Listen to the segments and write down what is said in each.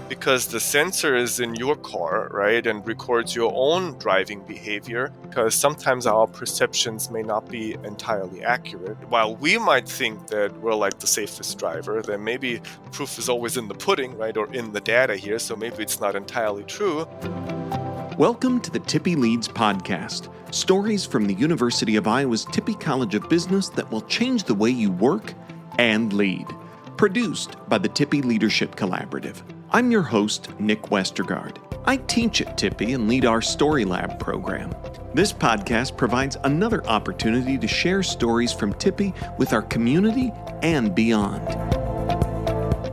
because the sensor is in your car, right, and records your own driving behavior, because sometimes our perceptions may not be entirely accurate. While we might think that we're like the safest driver, then maybe proof is always in the pudding, right, or in the data here, so maybe it's not entirely true. Welcome to the Tippie Leads podcast. Stories from the University of Iowa's Tippie College of Business that will change the way you work and lead. Produced by the Tippie Leadership Collaborative. I'm your host, Nick Westergaard. I teach at Tippie and lead our Story Lab program. This podcast provides another opportunity to share stories from Tippie with our community and beyond.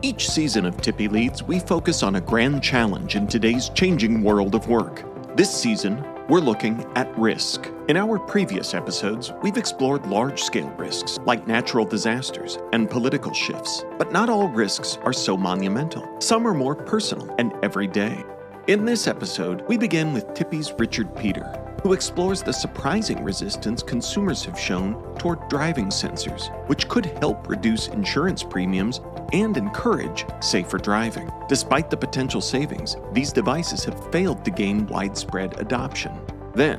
Each season of Tippie Leads, we focus on a grand challenge in today's changing world of work. This season, we're looking at risk. In our previous episodes, we've explored large-scale risks like natural disasters and political shifts. But not all risks are so monumental. Some are more personal and everyday. In this episode, we begin with Tippie's Richard Peter, who explores the surprising resistance consumers have shown toward driving sensors, which could help reduce insurance premiums and encourage safer driving. Despite the potential savings, these devices have failed to gain widespread adoption. Then,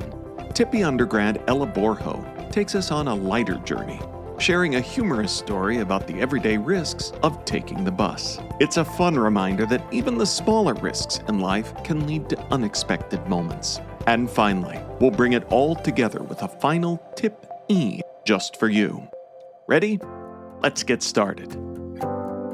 Tippie undergrad Ella Borho takes us on a lighter journey, sharing a humorous story about the everyday risks of taking the bus. It's a fun reminder that even the smaller risks in life can lead to unexpected moments. And finally, we'll bring it all together with a final tip-e just for you. Ready? Let's get started.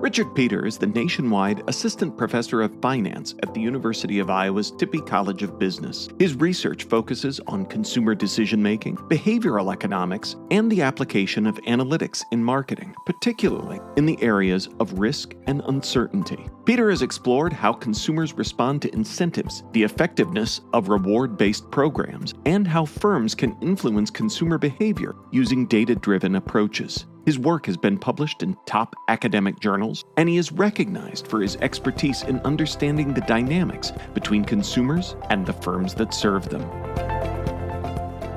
Richard Peter is the nationwide Assistant Professor of Finance at the University of Iowa's Tippie College of Business. His research focuses on consumer decision-making, behavioral economics, and the application of analytics in marketing, particularly in the areas of risk and uncertainty. Peter has explored how consumers respond to incentives, the effectiveness of reward-based programs, and how firms can influence consumer behavior using data-driven approaches. His work has been published in top academic journals, and he is recognized for his expertise in understanding the dynamics between consumers and the firms that serve them.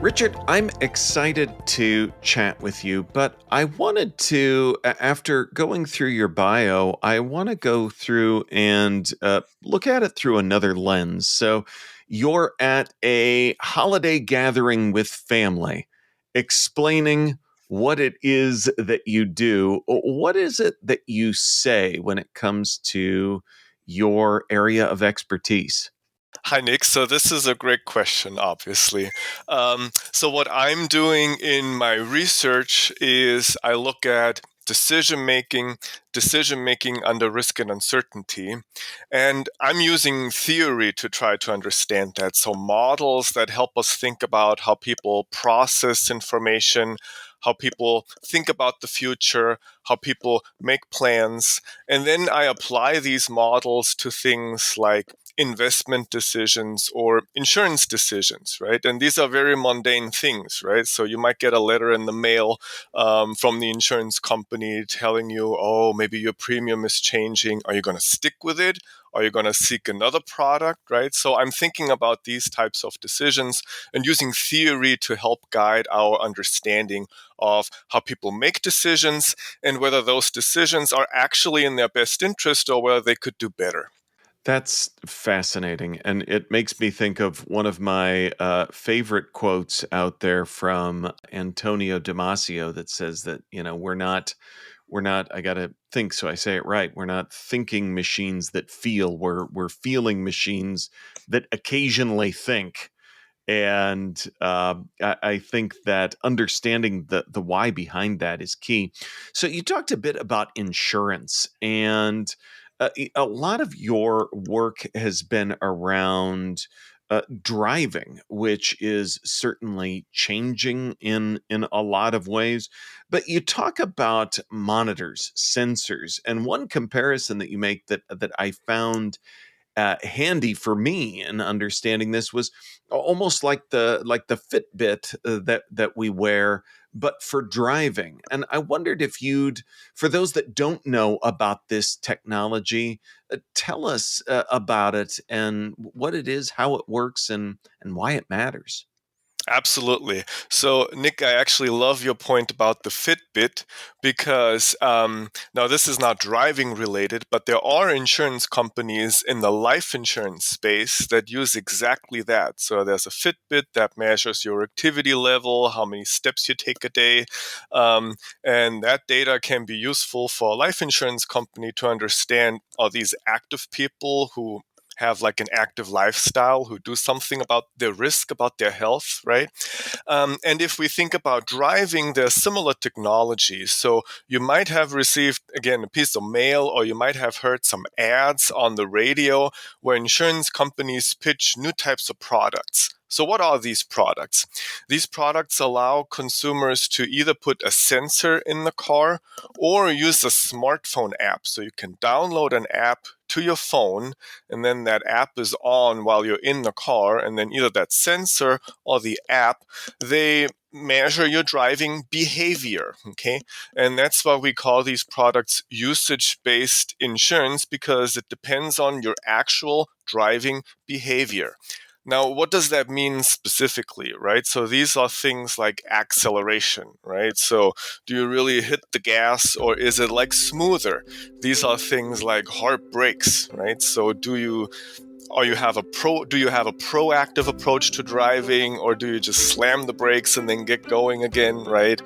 Richard, I'm excited to chat with you, but I wanted to, after going through your bio, I want to go through and look at it through another lens. So you're at a holiday gathering with family, explaining what it is that you do. What is it that you say when it comes to your area of expertise? Hi, Nick. So this is a great question, obviously. So what I'm doing in my research is I look at decision-making under risk and uncertainty. And I'm using theory to try to understand that. So models that help us think about how people process information, how people think about the future, how people make plans. And then I apply these models to things like investment decisions or insurance decisions, right? And these are very mundane things, right? So you might get a letter in the mail from the insurance company telling you, oh, maybe your premium is changing. Are you going to stick with it? Are you going to seek another product, right? So I'm thinking about these types of decisions and using theory to help guide our understanding of how people make decisions and whether those decisions are actually in their best interest or whether they could do better. That's fascinating. And it makes me think of one of my favorite quotes out there from Antonio Damasio that says that, we're not, I got to think, so I say it right. We're not thinking machines that feel, we're feeling machines that occasionally think. And I think that understanding the why behind that is key. So you talked a bit about insurance, and a lot of your work has been around driving, which is certainly changing in a lot of ways. But you talk about monitors, sensors, and one comparison that you make that I found handy for me in understanding this was almost like the Fitbit that we wear, but for driving. And I wondered if you'd, for those that don't know about this technology, tell us about it and what it is, how it works, and why it matters. Absolutely. So, Nick, I actually love your point about the Fitbit because now this is not driving related, but there are insurance companies in the life insurance space that use exactly that. So, there's a Fitbit that measures your activity level, how many steps you take a day, and that data can be useful for a life insurance company to understand are these active people who have like an active lifestyle, who do something about their risk, about their health, right? And if we think about driving, there's similar technologies. So you might have received, again, a piece of mail, or you might have heard some ads on the radio where insurance companies pitch new types of products. So, what are these products? These products allow consumers to either put a sensor in the car or use a smartphone app. So, you can download an app to your phone, and then that app is on while you're in the car, and then either that sensor or the app, they measure your driving behavior. Okay. And that's why we call these products usage based insurance, because it depends on your actual driving behavior. Now, what does that mean specifically, right? So these are things like acceleration, right? So do you really hit the gas, or is it like smoother? These are things like hard brakes, right? So do you have a proactive approach to driving, or do you just slam the brakes and then get going again, right?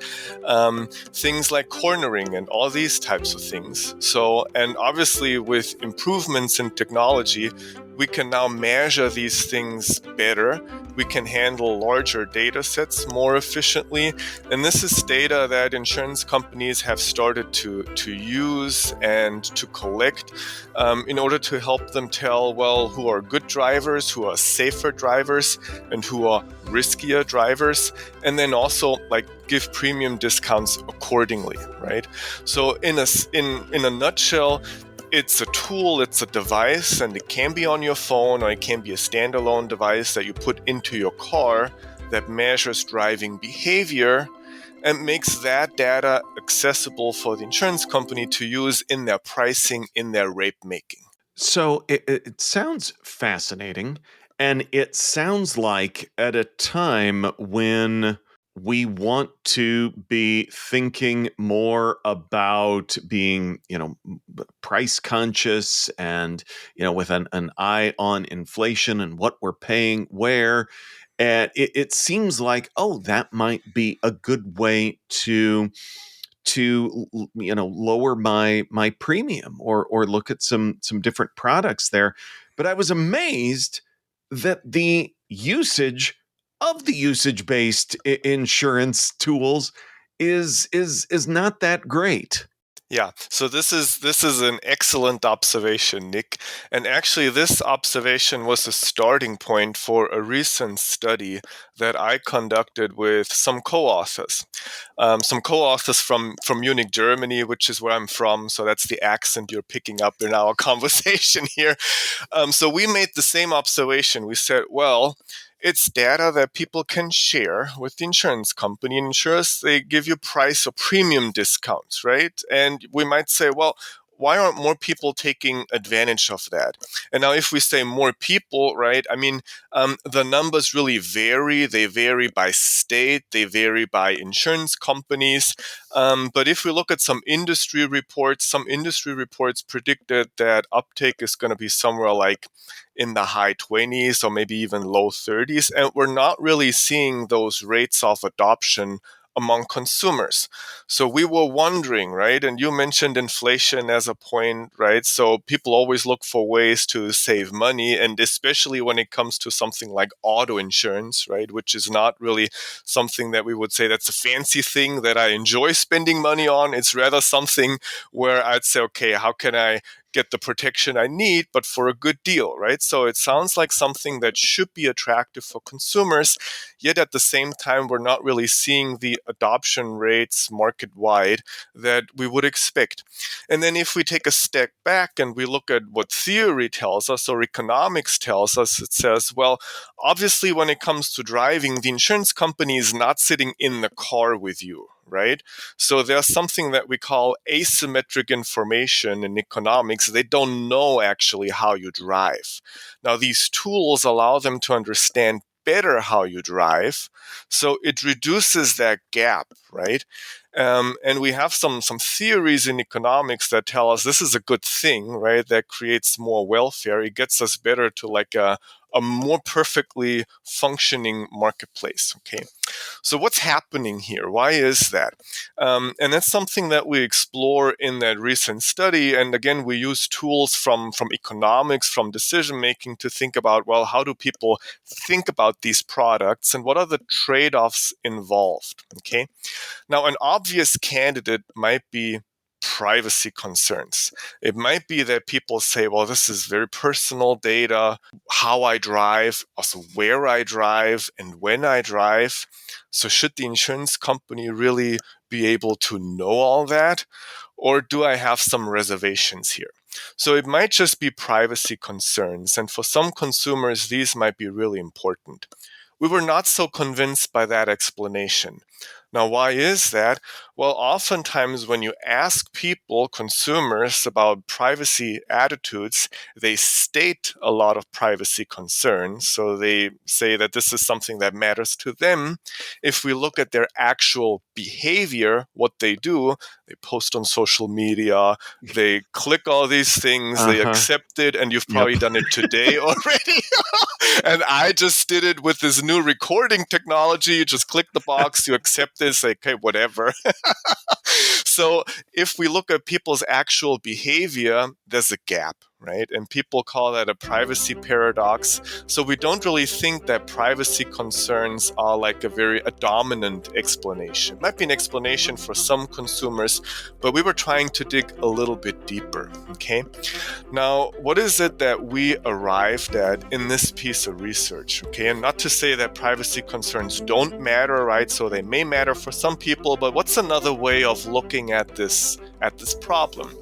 Things like cornering and all these types of things. So, and obviously with improvements in technology, we can now measure these things better. We can handle larger data sets more efficiently, and this is data that insurance companies have started to use and to collect in order to help them tell, well, who are good drivers, who are safer drivers, and who are riskier drivers, and then also like give premium discounts accordingly, right? So in a nutshell, it's a tool, it's a device, and it can be on your phone, or it can be a standalone device that you put into your car that measures driving behavior and makes that data accessible for the insurance company to use in their pricing, in their rate making. So it sounds fascinating. And it sounds like at a time when we want to be thinking more about being, price conscious and, with an eye on inflation and what we're paying where. And it seems like, oh, that might be a good way to lower my premium or look at some different products there. But I was amazed that the usage of the usage based insurance tools is not that great. Yeah, so this is an excellent observation, Nick. And actually, this observation was a starting point for a recent study that I conducted with some co-authors. Some co-authors from Munich, Germany, which is where I'm from. So that's the accent you're picking up in our conversation here. So we made the same observation. We said, well, it's data that people can share with the insurance company. Insurers, they give you price or premium discounts, right? And we might say, well, why aren't more people taking advantage of that? And now, if we say more people, right, I mean, the numbers really vary. They vary by state, they vary by insurance companies. But if we look at some industry reports predicted that uptake is going to be somewhere like in the high 20s or maybe even low 30s. And we're not really seeing those rates of adoption among consumers. So we were wondering, right? And you mentioned inflation as a point, right? So people always look for ways to save money, and especially when it comes to something like auto insurance, right? Which is not really something that we would say that's a fancy thing that I enjoy spending money on. It's rather something where I'd say, okay, how can I get the protection I need, but for a good deal, right? So it sounds like something that should be attractive for consumers, yet at the same time, we're not really seeing the adoption rates market wide that we would expect. And then if we take a step back and we look at what theory tells us or economics tells us, it says, well, obviously, when it comes to driving, the insurance company is not sitting in the car with you, right? So there's something that we call asymmetric information in economics. They don't know actually how you drive. Now, these tools allow them to understand better how you drive. So it reduces that gap, right? And we have some theories in economics that tell us this is a good thing, right? That creates more welfare. It gets us better to like a more perfectly functioning marketplace. Okay, so what's happening here? Why is that? And that's something that we explore in that recent study. And again, we use tools from economics, from decision making to think about, well, how do people think about these products and what are the trade-offs involved? Okay. Now, an obvious candidate might be privacy concerns. It might be that people say, well, this is very personal data, how I drive, also where I drive and when I drive. So, should the insurance company really be able to know all that? Or do I have some reservations here? So, it might just be privacy concerns. And for some consumers, these might be really important. We were not so convinced by that explanation. Now, why is that? Well, oftentimes when you ask people, consumers, about privacy attitudes, they state a lot of privacy concerns. So they say that this is something that matters to them. If we look at their actual behavior, what they do, they post on social media, they click all these things, they Uh-huh. accept it, and you've Yep. probably done it today already. And I just did it with this new recording technology. You just click the box, you accept this, say, okay, whatever. So if we look at people's actual behavior, there's a gap, right? And people call that a privacy paradox. So we don't really think that privacy concerns are like a dominant explanation. Might be an explanation for some consumers, but we were trying to dig a little bit deeper, okay? Now, what is it that we arrived at in this piece of research? Okay, and not to say that privacy concerns don't matter, right? So they may matter for some people, but what's another way of looking at this problem?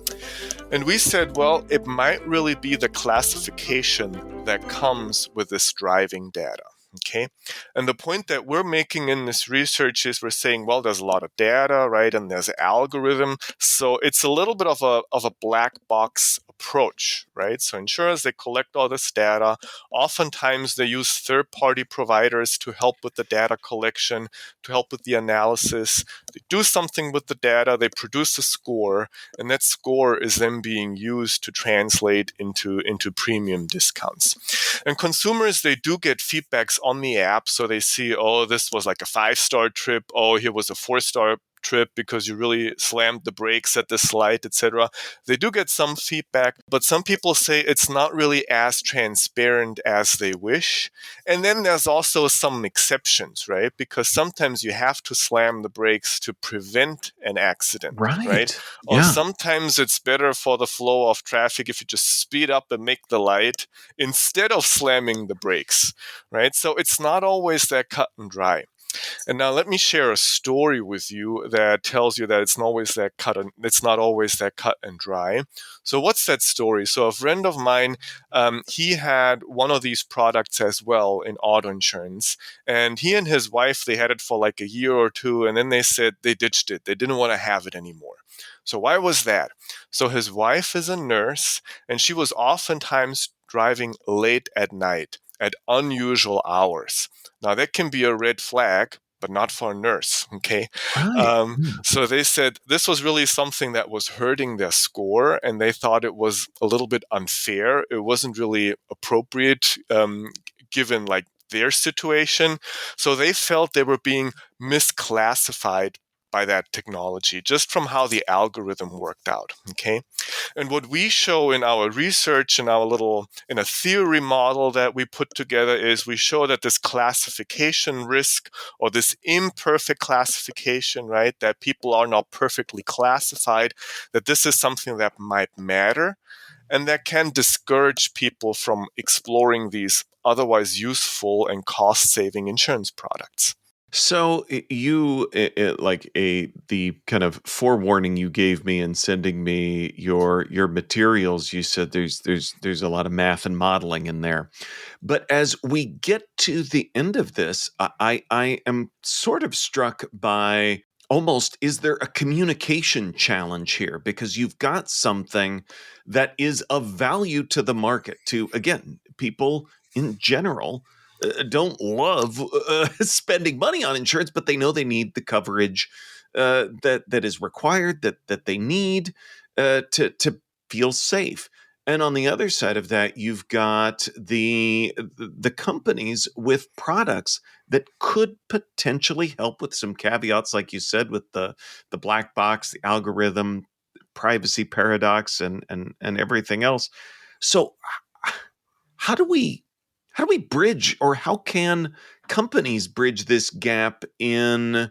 And we said, well, it might really be the classification that comes with this driving data. Okay. And the point that we're making in this research is we're saying, well, there's a lot of data, right? And there's algorithm. So it's a little bit of a black box approach, right? So insurers, they collect all this data. Oftentimes they use third-party providers to help with the data collection, to help with the analysis. They do something with the data, they produce a score, and that score is then being used to translate into premium discounts. And consumers, they do get feedbacks on the app. So they see, oh, this was like a 5-star trip. Oh, here was a 4-star trip because you really slammed the brakes at this light, etc. They do get some feedback, but some people say it's not really as transparent as they wish. And then there's also some exceptions, right? Because sometimes you have to slam the brakes to prevent an accident, right? Right. Or Yeah. sometimes it's better for the flow of traffic if you just speed up and make the light instead of slamming the brakes, right? So it's not always that cut and dry. And now let me share a story with you that tells you that it's not always that cut and dry. So what's that story? So a friend of mine, he had one of these products as well in auto insurance, and he and his wife, they had it for like a year or two, and then they said they ditched it. They didn't want to have it anymore. So why was that? So his wife is a nurse, and she was oftentimes driving late at night at unusual hours. Now, that can be a red flag, but not for a nurse, okay? Right. Mm. So they said this was really something that was hurting their score, and they thought it was a little bit unfair. It wasn't really appropriate given like their situation. So they felt they were being misclassified by that technology just from how the algorithm worked out, okay? And what we show in our research, in a theory model that we put together, is we show that this classification risk, or this imperfect classification, right, that people are not perfectly classified, that this is something that might matter and that can discourage people from exploring these otherwise useful and cost-saving insurance products. So like the kind of forewarning you gave me in sending me your materials, you said there's a lot of math and modeling in there. But as we get to the end of this, I am sort of struck by, almost, is there a communication challenge here? Because you've got something that is of value to the market, to, again, people in general, don't love spending money on insurance, but they know they need the coverage that is required, that they need to feel safe. And on the other side of that, you've got the companies with products that could potentially help with some caveats, like you said, with the black box, the algorithm, privacy paradox, and everything else. So, how do we bridge, or how can companies bridge this gap in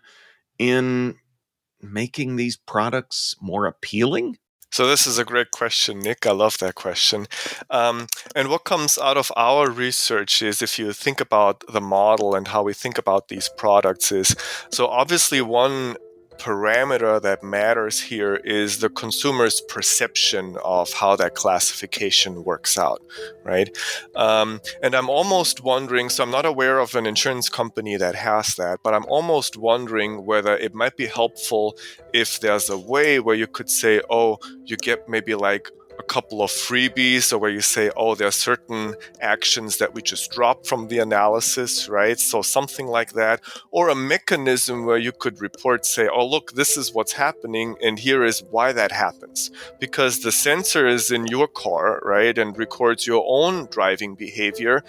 making these products more appealing? So this is a great question, Nick. I love that question. And what comes out of our research is, if you think about the model and how we think about these products, is so obviously one parameter that matters here is the consumer's perception of how that classification works out, right? And I'm almost wondering, so I'm not aware of an insurance company that has that, but I'm almost wondering whether it might be helpful if there's a way where you could say, oh, you get maybe like a couple of freebies, or where you say, oh, there are certain actions that we just drop from the analysis, right? So something like that, or a mechanism where you could report, say, oh, look, this is what's happening, and here is why that happens. Because the sensor is in your car, right, and records your own driving behavior.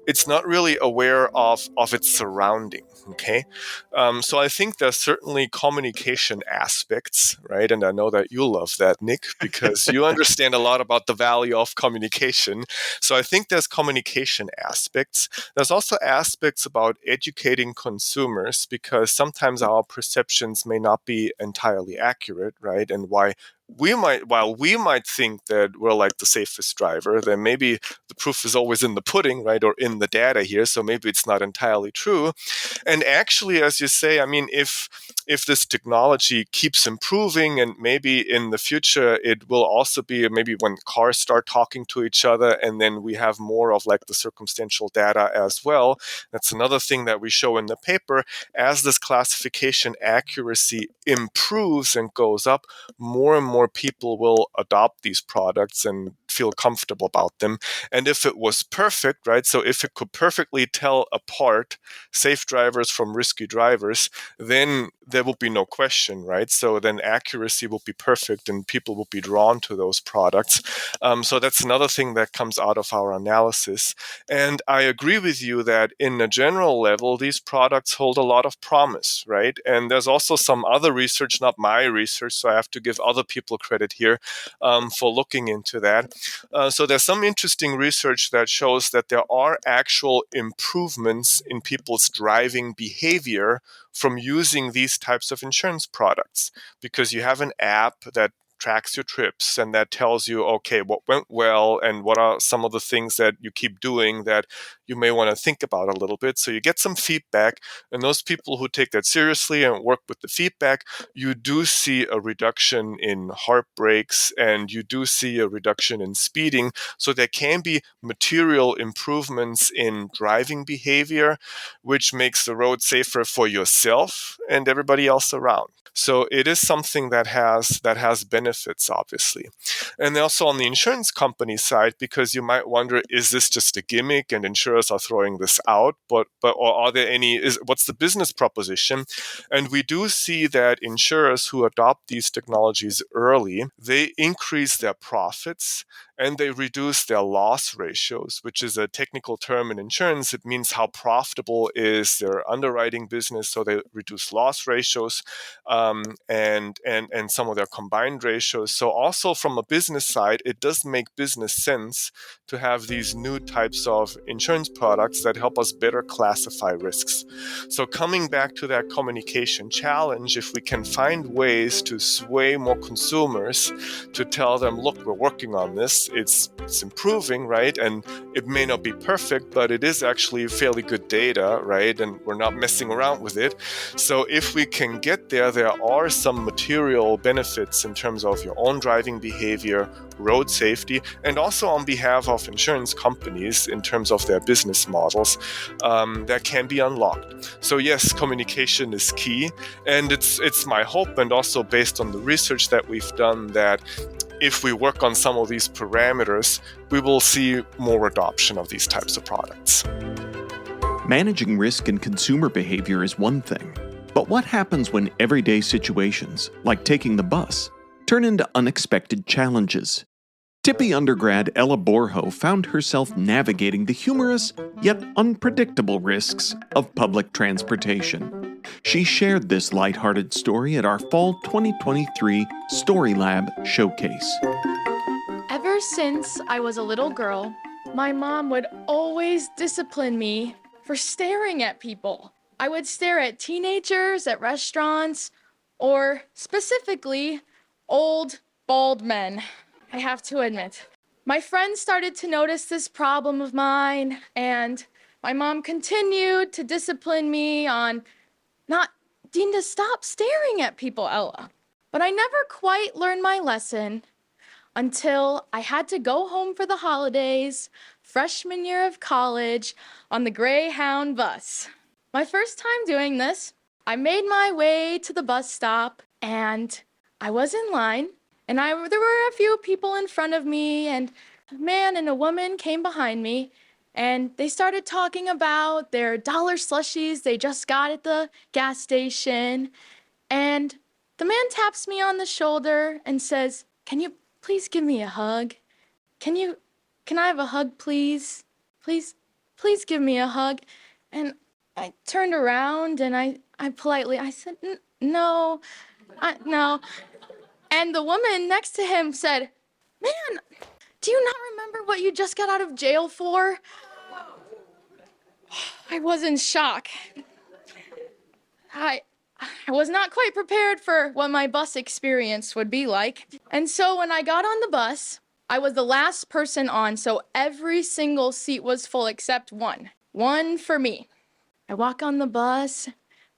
It's not really aware of its surrounding. Okay, so I think there's certainly communication aspects, right? And I know that you love that, Nick, because you understand a lot about the value of communication. So I think there's communication aspects. There's also aspects about educating consumers, because sometimes our perceptions may not be entirely accurate, right? And while we might think that we're like the safest driver, then maybe the proof is always in the pudding, right? Or in the data here. So maybe it's not entirely true. And actually, as you say, I mean, if this technology keeps improving, and maybe in the future it will also be, maybe when cars start talking to each other, and then we have more of like the circumstantial data as well. That's another thing that we show in the paper. As this classification accuracy improves and goes up, more and more people will adopt these products and feel comfortable about them. And if it was perfect, right? So if it could perfectly tell apart safe drivers from risky drivers, then there will be no question, right? So then accuracy will be perfect, and people will be drawn to those products. So that's another thing that comes out of our analysis. And I agree with you that in a general level, these products hold a lot of promise, right? And there's also some other research, not my research, so I have to give other people credit here for looking into that. So there's some interesting research that shows that there are actual improvements in people's driving behavior from using these types of insurance products, because you have an app that tracks your trips and that tells you, okay, what went well and what are some of the things that you keep doing that you may want to think about a little bit. So you get some feedback, and those people who take that seriously and work with the feedback, you do see a reduction in heartbreaks, and you do see a reduction in speeding. So there can be material improvements in driving behavior, which makes the road safer for yourself and everybody else around. So it is something that has benefits, obviously. And also on the insurance company side, because you might wonder, is this just a gimmick and insurers are throwing this out? But or are there what's the business proposition? And we do see that insurers who adopt these technologies early, they increase their profits and they reduce their loss ratios, which is a technical term in insurance. It means how profitable is their underwriting business. So they reduce loss ratios and some of their combined ratios. So also from a business side, it does make business sense to have these new types of insurance products that help us better classify risks. So coming back to that communication challenge, if we can find ways to sway more consumers to tell them, look, we're working on this, it's improving, right? And it may not be perfect, but it is actually fairly good data, right? And we're not messing around with it. So if we can get there, there are some material benefits in terms of your own driving behavior, road safety, and also on behalf of insurance companies in terms of their business models that can be unlocked. So yes, communication is key, and it's my hope, and also based on the research that we've done, that if we work on some of these parameters, we will see more adoption of these types of products. Managing risk and consumer behavior is one thing, but what happens when everyday situations, like taking the bus, turn into unexpected challenges? Tippie undergrad Ella Borho found herself navigating the humorous yet unpredictable risks of public transportation. She shared this lighthearted story at our Fall 2023 Story Lab showcase. Ever since I was a little girl, my mom would always discipline me for staring at people. I would stare at teenagers at restaurants, or specifically, old, bald men. I have to admit. My friends started to notice this problem of mine, and my mom continued to discipline me on not needing to stop staring at people, Ella. But I never quite learned my lesson until I had to go home for the holidays, freshman year of college, on the Greyhound bus. My first time doing this, I made my way to the bus stop, and I was in line, and there were a few people in front of me, and a man and a woman came behind me, and they started talking about their dollar slushies they just got at the gas station, and the man taps me on the shoulder and says, "Can you please give me a hug? Can I have a hug, please? Please give me a hug." And I turned around and I said, No. No." And the woman next to him said, "Man, do you not remember what you just got out of jail for?" I was in shock. I was not quite prepared for what my bus experience would be like. And so when I got on the bus, I was the last person on, so every single seat was full except one. One for me. I walk on the bus.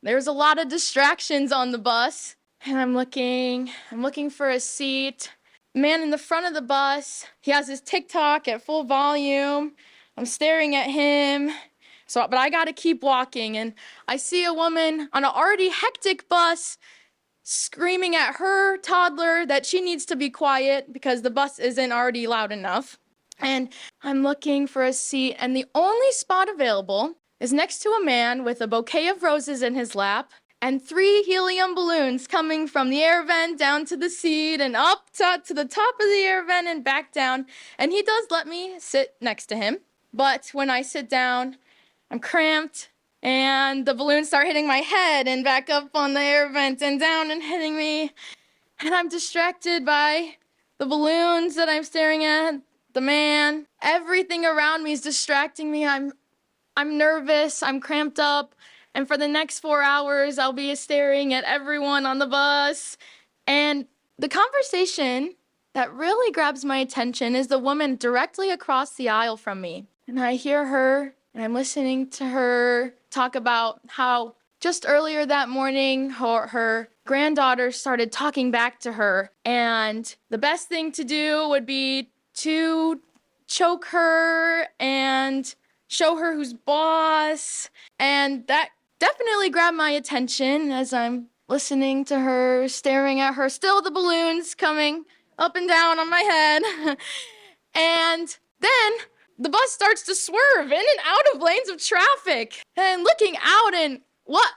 There's a lot of distractions on the bus. And I'm looking for a seat. Man in the front of the bus, he has his TikTok at full volume. I'm staring at him. But I gotta keep walking, and I see a woman on an already hectic bus screaming at her toddler that she needs to be quiet because the bus isn't already loud enough. And I'm looking for a seat, and the only spot available is next to a man with a bouquet of roses in his lap and 3 helium balloons coming from the air vent down to the seat and up to the top of the air vent and back down. And he does let me sit next to him. But when I sit down, I'm cramped, and the balloons start hitting my head and back up on the air vent and down and hitting me. And I'm distracted by the balloons that I'm staring at, the man. Everything around me is distracting me. I'm nervous, I'm cramped up, and for the next 4 hours, I'll be staring at everyone on the bus. And the conversation that really grabs my attention is the woman directly across the aisle from me. And I hear her, and I'm listening to her talk about how just earlier that morning, her granddaughter started talking back to her, and the best thing to do would be to choke her and show her who's boss. And that definitely grabbed my attention as I'm listening to her, staring at her, still the balloons coming up and down on my head. And then the bus starts to swerve in and out of lanes of traffic. And looking out, and what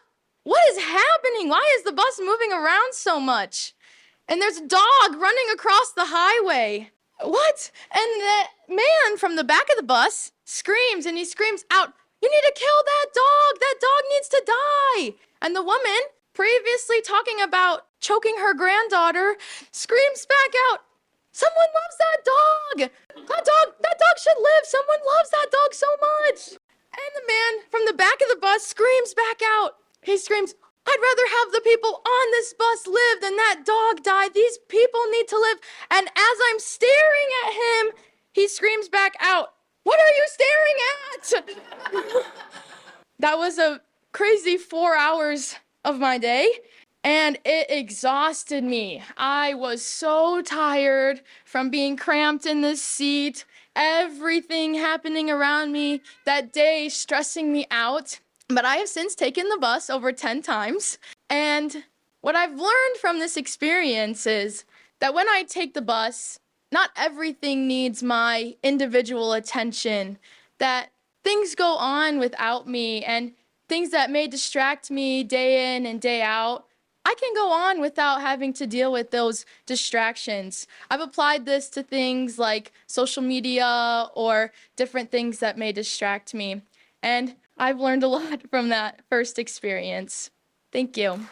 is happening? Why is the bus moving around so much? And there's a dog running across the highway. What? And the man from the back of the bus screams, and he screams out, "You need to kill that dog! That dog needs to die!" And the woman, previously talking about choking her granddaughter, screams back out, "Someone loves that dog! That dog should live! Someone loves that dog so much!" And the man from the back of the bus screams back out. He screams, "I'd rather have the people on this bus live than that dog die. These people need to live." And as I'm staring at him, he screams back out, "What are you staring at?" That was a crazy 4 hours of my day, and it exhausted me. I was so tired from being cramped in this seat, everything happening around me that day stressing me out. But I have since taken the bus over 10 times, and what I've learned from this experience is that when I take the bus, not everything needs my individual attention, that things go on without me, and things that may distract me day in and day out, I can go on without having to deal with those distractions. I've applied this to things like social media or different things that may distract me. And I've learned a lot from that first experience. Thank you.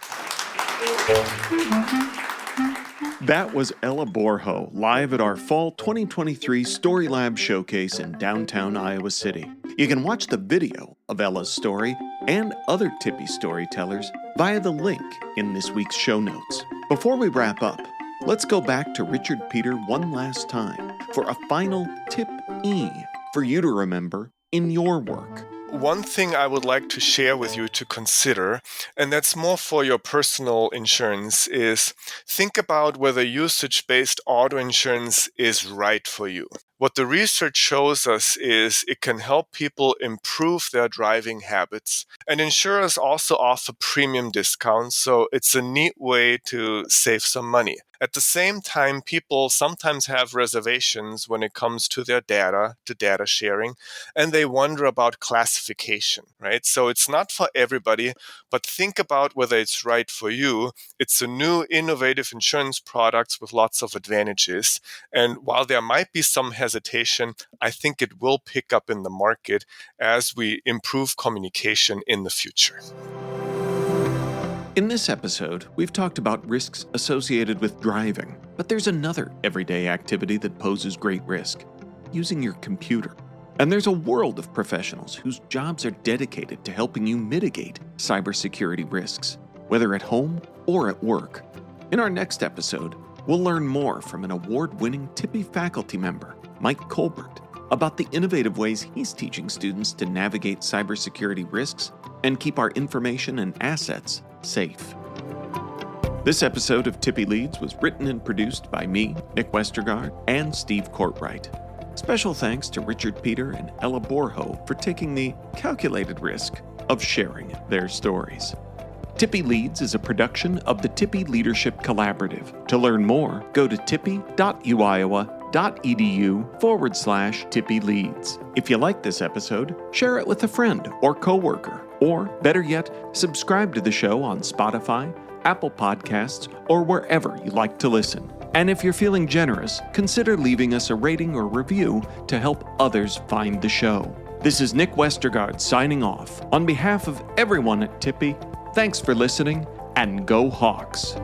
That was Ella Borho, live at our Fall 2023 Story Lab Showcase in downtown Iowa City. You can watch the video of Ella's story and other Tippie storytellers via the link in this week's show notes. Before we wrap up, let's go back to Richard Peter one last time for a final tip-e for you to remember in your work. One thing I would like to share with you to consider, and that's more for your personal insurance, is think about whether usage-based auto insurance is right for you. What the research shows us is it can help people improve their driving habits. And insurers also offer premium discounts, so it's a neat way to save some money. At the same time, people sometimes have reservations when it comes to their data, to data sharing, and they wonder about classification, right? So it's not for everybody, but think about whether it's right for you. It's a new, innovative insurance product with lots of advantages. And while there might be some hesitation, I think it will pick up in the market as we improve communication in the future. In this episode, we've talked about risks associated with driving, but there's another everyday activity that poses great risk: using your computer. And there's a world of professionals whose jobs are dedicated to helping you mitigate cybersecurity risks, whether at home or at work. In our next episode, we'll learn more from an award-winning Tippie faculty member, Mike Colbert, about the innovative ways he's teaching students to navigate cybersecurity risks and keep our information and assets safe. This episode of Tippie Leads was written and produced by me, Nick Westergaard, and Steve Courtwright. Special thanks to Richard Peter and Ella Borho for taking the calculated risk of sharing their stories. Tippie Leads is a production of the Tippie Leadership Collaborative. To learn more, go to tippie.uiowa.edu/Tippie Leads. If you like this episode, share it with a friend or coworker. Or, better yet, subscribe to the show on Spotify, Apple Podcasts, or wherever you like to listen. And if you're feeling generous, consider leaving us a rating or review to help others find the show. This is Nick Westergaard signing off. On behalf of everyone at Tippie, thanks for listening, and go Hawks!